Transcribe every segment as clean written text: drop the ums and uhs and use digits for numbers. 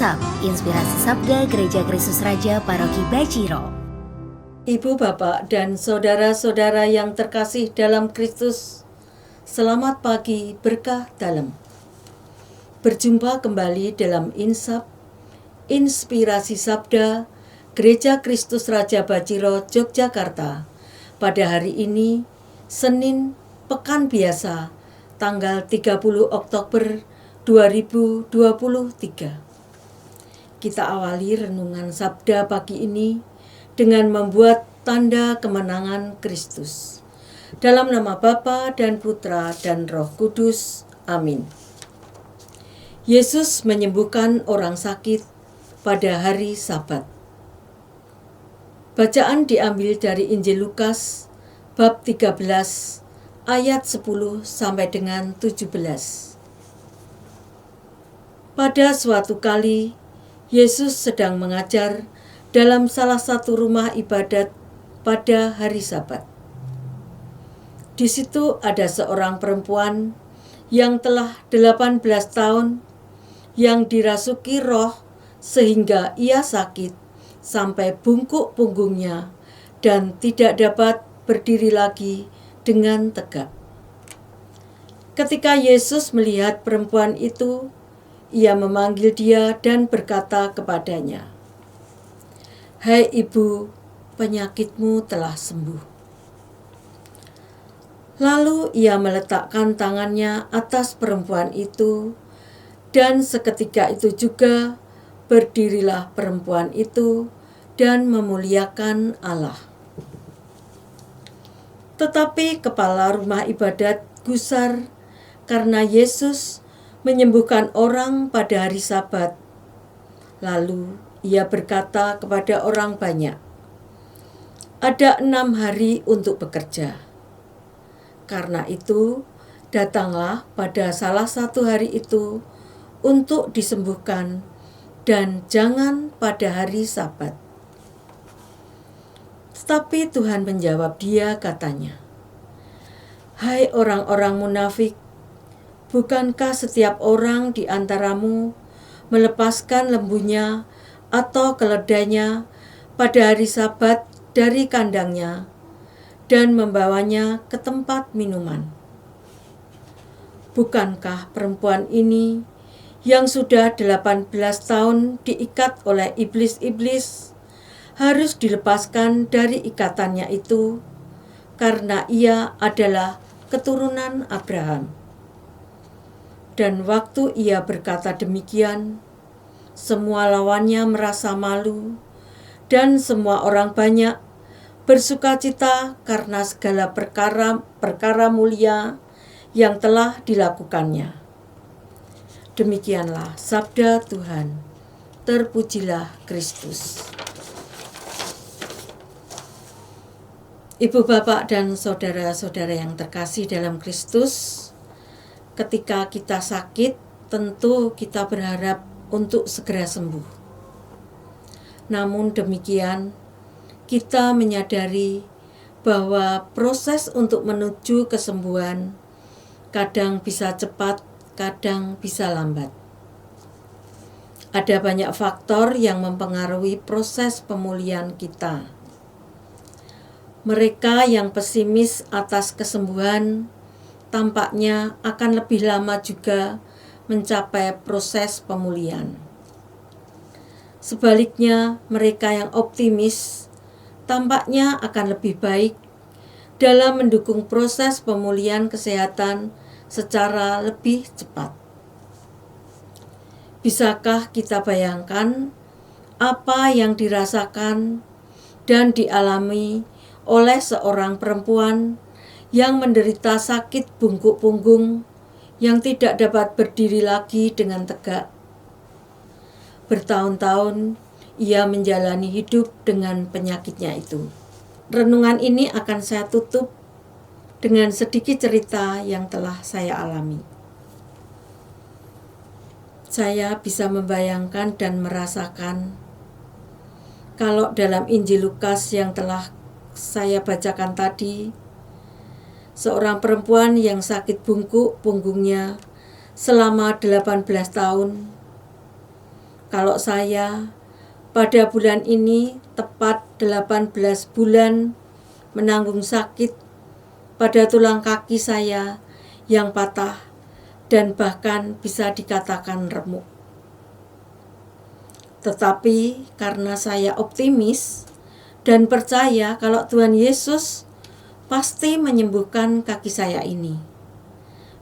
Alkitab, Inspirasi Sabda Gereja Kristus Raja Paroki Baciro. Ibu, Bapak, dan saudara-saudara yang terkasih dalam Kristus, selamat pagi, berkah dalam. Berjumpa kembali dalam Insap, Inspirasi Sabda Gereja Kristus Raja Baciro, Yogyakarta. Pada hari ini, Senin, Pekan Biasa, tanggal 30 Oktober 2023. Kita awali renungan sabda pagi ini dengan membuat tanda kemenangan Kristus. Dalam nama Bapa dan Putra dan Roh Kudus. Amin. Yesus menyembuhkan orang sakit pada hari Sabat. Bacaan diambil dari Injil Lukas bab 13 ayat 10 sampai dengan 17. Pada suatu kali Yesus sedang mengajar dalam salah satu rumah ibadat pada hari Sabat. Di situ ada seorang perempuan yang telah 18 tahun yang dirasuki roh sehingga ia sakit sampai bungkuk punggungnya dan tidak dapat berdiri lagi dengan tegak. Ketika Yesus melihat perempuan itu, ia memanggil dia dan berkata kepadanya, "Hai ibu, penyakitmu telah sembuh." Lalu ia meletakkan tangannya atas perempuan itu, dan seketika itu juga berdirilah perempuan itu dan memuliakan Allah. Tetapi kepala rumah ibadat gusar karena Yesus menyembuhkan orang pada hari Sabat. Lalu ia berkata kepada orang banyak, "Ada 6 hari untuk bekerja. Karena itu, datanglah pada salah satu hari itu untuk disembuhkan, dan jangan pada hari Sabat." Tetapi Tuhan menjawab dia, katanya, "Hai orang-orang munafik, bukankah setiap orang di antaramu melepaskan lembunya atau keledainya pada hari Sabat dari kandangnya dan membawanya ke tempat minuman? Bukankah perempuan ini yang sudah 18 tahun diikat oleh iblis-iblis harus dilepaskan dari ikatannya itu karena ia adalah keturunan Abraham?" Dan waktu ia berkata demikian, semua lawannya merasa malu, dan semua orang banyak bersukacita karena segala perkara mulia yang telah dilakukannya. Demikianlah sabda Tuhan. Terpujilah Kristus. Ibu, Bapak, dan saudara-saudara yang terkasih dalam Kristus, ketika kita sakit, tentu kita berharap untuk segera sembuh. Namun demikian, kita menyadari bahwa proses untuk menuju kesembuhan kadang bisa cepat, kadang bisa lambat. Ada banyak faktor yang mempengaruhi proses pemulihan kita. Mereka yang pesimis atas kesembuhan tampaknya akan lebih lama juga mencapai proses pemulihan. Sebaliknya, mereka yang optimis tampaknya akan lebih baik dalam mendukung proses pemulihan kesehatan secara lebih cepat. Bisakah kita bayangkan apa yang dirasakan dan dialami oleh seorang perempuan yang menderita sakit bungkuk punggung yang tidak dapat berdiri lagi dengan tegak? Bertahun-tahun ia menjalani hidup dengan penyakitnya itu. Renungan ini akan saya tutup dengan sedikit cerita yang telah saya alami. Saya bisa membayangkan dan merasakan kalau dalam Injil Lukas yang telah saya bacakan tadi, seorang perempuan yang sakit bungkuk punggungnya selama 18 tahun kalau saya pada bulan ini tepat 18 bulan menanggung sakit pada tulang kaki saya yang patah dan bahkan bisa dikatakan remuk. Tetapi karena saya optimis dan percaya kalau Tuhan Yesus pasti menyembuhkan kaki saya ini,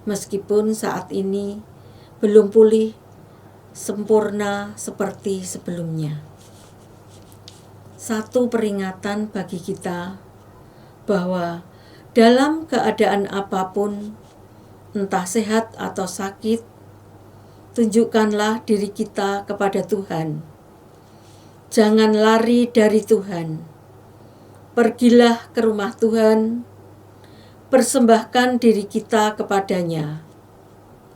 meskipun saat ini belum pulih sempurna seperti sebelumnya. Satu peringatan bagi kita bahwa dalam keadaan apapun, entah sehat atau sakit, tunjukkanlah diri kita kepada Tuhan. Jangan lari dari Tuhan. Pergilah ke rumah Tuhan, persembahkan diri kita kepadanya.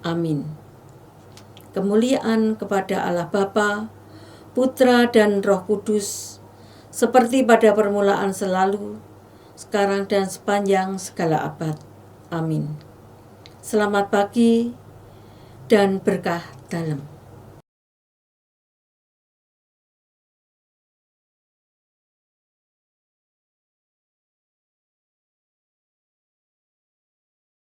Amin. Kemuliaan kepada Allah Bapa, Putra dan Roh Kudus, seperti pada permulaan selalu, sekarang dan sepanjang segala abad. Amin. Selamat pagi dan berkah dalam.